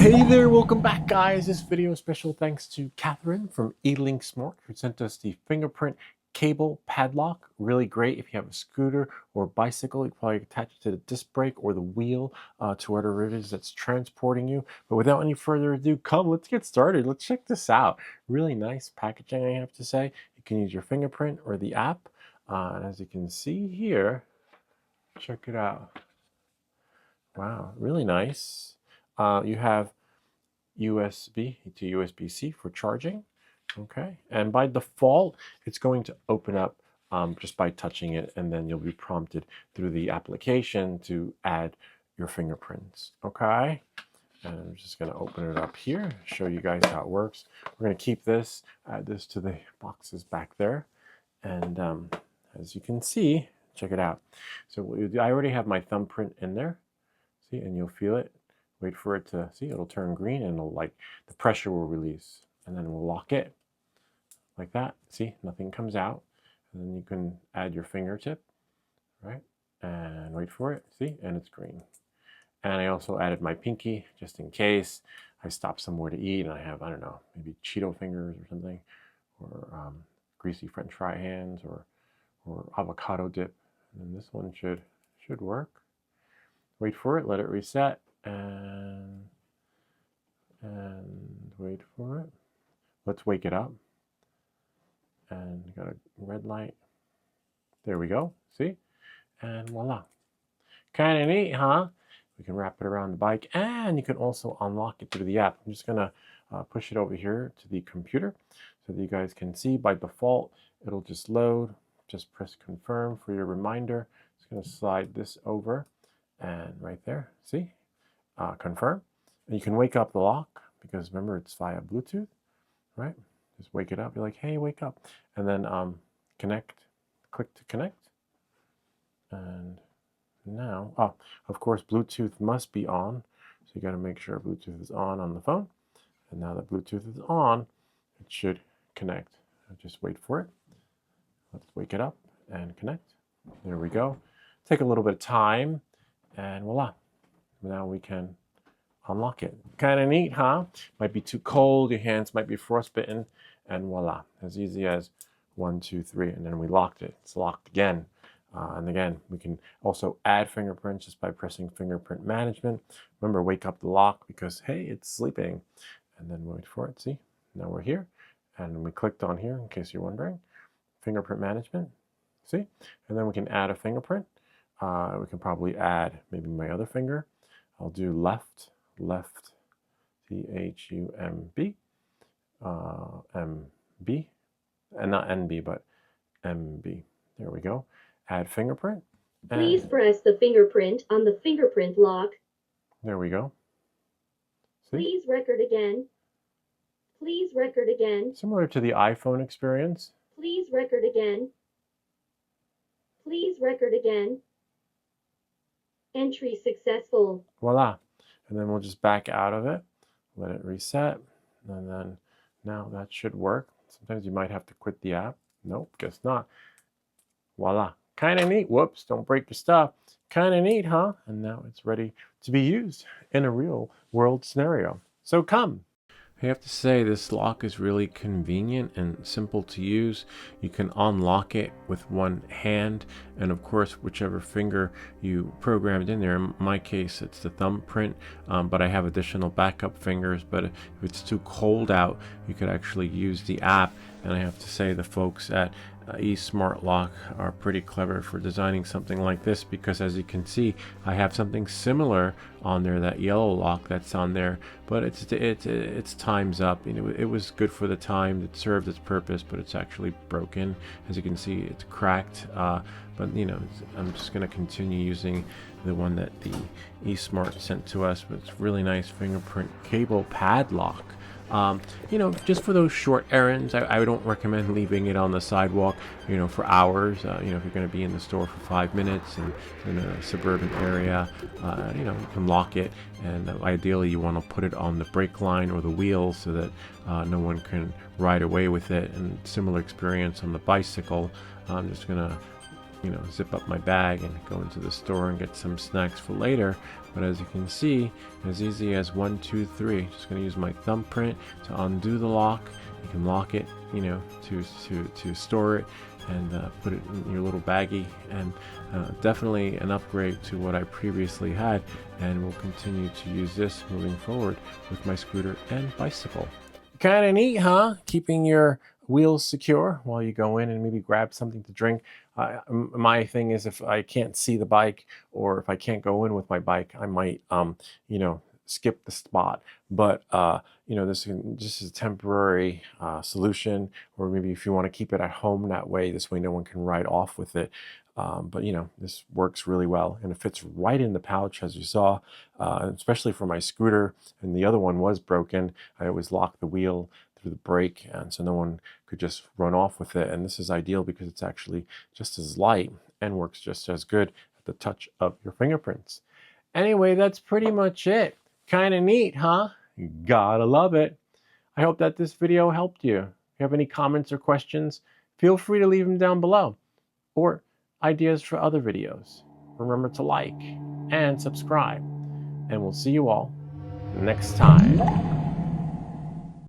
Hey there, welcome back guys. This video is special thanks to Catherine from eLinkSmart who sent us the fingerprint cable padlock. Really great if you have a scooter or bicycle. You can probably attach it to the disc brake or the wheel to whatever it is that's transporting you. But without any further ado, let's get started. Let's check this out. Really nice packaging, I have to say. You can use your fingerprint or the app. And as you can see here, check it out. Wow, really nice. You have USB to USB-C for charging. Okay, and by default, it's going to open up just by touching it, and then you'll be prompted through the application to add your fingerprints. Okay, and I'm just going to open it up here, show you guys how it works. We're going to keep this, add this to the boxes back there, and as you can see, check it out. So I already have my thumbprint in there. See, and you'll feel it. Wait for it to, see, it'll turn green and it'll, like, the pressure will release, and then we'll lock it like that. See, nothing comes out. And then you can add your fingertip, right? And wait for it, see, and it's green. And I also added my pinky just in case I stop somewhere to eat and I have, I don't know, maybe Cheeto fingers or something, or greasy French fry hands, or avocado dip. And this one should work. Wait for it, let it reset, and wait for it. Let's wake it up. And got a red light. There we go, see? And voila. Kind of neat, huh? We can wrap it around the bike, and you can also unlock it through the app. I'm just gonna push it over here to the computer so that you guys can see. By default, it'll just load. Just press confirm for your reminder. Just gonna slide this over. And right there, see, confirm. And you can wake up the lock because remember it's via Bluetooth, right? Just wake it up. You're like, hey, wake up, and then connect. Click to connect. And now, of course, Bluetooth must be on, so you got to make sure Bluetooth is on the phone. And now that Bluetooth is on, it should connect. Just wait for it. Let's wake it up and connect. There we go. Take a little bit of time. And voila, now we can unlock it. Kind of neat, huh? Might be too cold, your hands might be frostbitten, and voila, as easy as 1, 2, 3, and then we locked it. It's locked again. And again, we can also add fingerprints just by pressing fingerprint management. Remember, wake up the lock because, hey, it's sleeping. And then wait for it, see? Now we're here, and we clicked on here, in case you're wondering. Fingerprint management, see? And then we can add a fingerprint. We can probably add maybe my other finger. I'll do left, T-H-U-M-B, M-B, and not N-B, but M-B. There we go. Add fingerprint. Please press the fingerprint on the fingerprint lock. There we go. See? Please record again. Please record again. Similar to the iPhone experience. Please record again. Please record again. Entry successful. Voila. And then we'll just back out of it, let it reset, and then now that should work. Sometimes you might have to quit the app. Nope, guess not. Voila. Kind of neat. Whoops, don't break your stuff. Kind of neat, huh? And now it's ready to be used in a real world scenario. So come. I have to say this lock is really convenient and simple to use. You can unlock it with one hand, and of course whichever finger you programmed in there. In my case it's the thumbprint, but I have additional backup fingers. But if it's too cold out, you could actually use the app. And I have to say the folks at esmartlock are pretty clever for designing something like this, because as you can see, I have something similar on there, that yellow lock that's on there, but it's time's up. You know, it was good for the time, it served its purpose, but it's actually broken. As you can see, it's cracked, but you know, I'm just going to continue using the one that the eSmart sent to us. But it's really nice fingerprint cable padlock. You know, just for those short errands. I don't recommend leaving it on the sidewalk, you know, for hours. You know, if you're going to be in the store for 5 minutes and in a suburban area, you know, you can lock it, and ideally you want to put it on the brake line or the wheel so that no one can ride away with it. And similar experience on the bicycle. I'm just going to zip up my bag and go into the store and get some snacks for later. But as you can see, as easy as 1, 2, 3. Just going to use my thumbprint to undo the lock. You can lock it, to store it and put it in your little baggie. And definitely an upgrade to what I previously had, and will continue to use this moving forward with my scooter and bicycle. Kind of neat, huh? Keeping your wheels secure while you go in and maybe grab something to drink. My thing is, if I can't see the bike, or if I can't go in with my bike, I might skip the spot. But this is a temporary solution, or maybe if you want to keep it at home that way, this way no one can ride off with it. But this works really well, and it fits right in the pouch, as you saw, especially for my scooter. And the other one was broken. I always lock the wheel through the brake, and so no one could just run off with it. And this is ideal because it's actually just as light and works just as good at the touch of your fingerprints. Anyway, that's pretty much it. Kind of neat, huh? You gotta love it. I hope that this video helped you. If you have any comments or questions, feel free to leave them down below, or ideas for other videos. Remember to like and subscribe, and we'll see you all next time.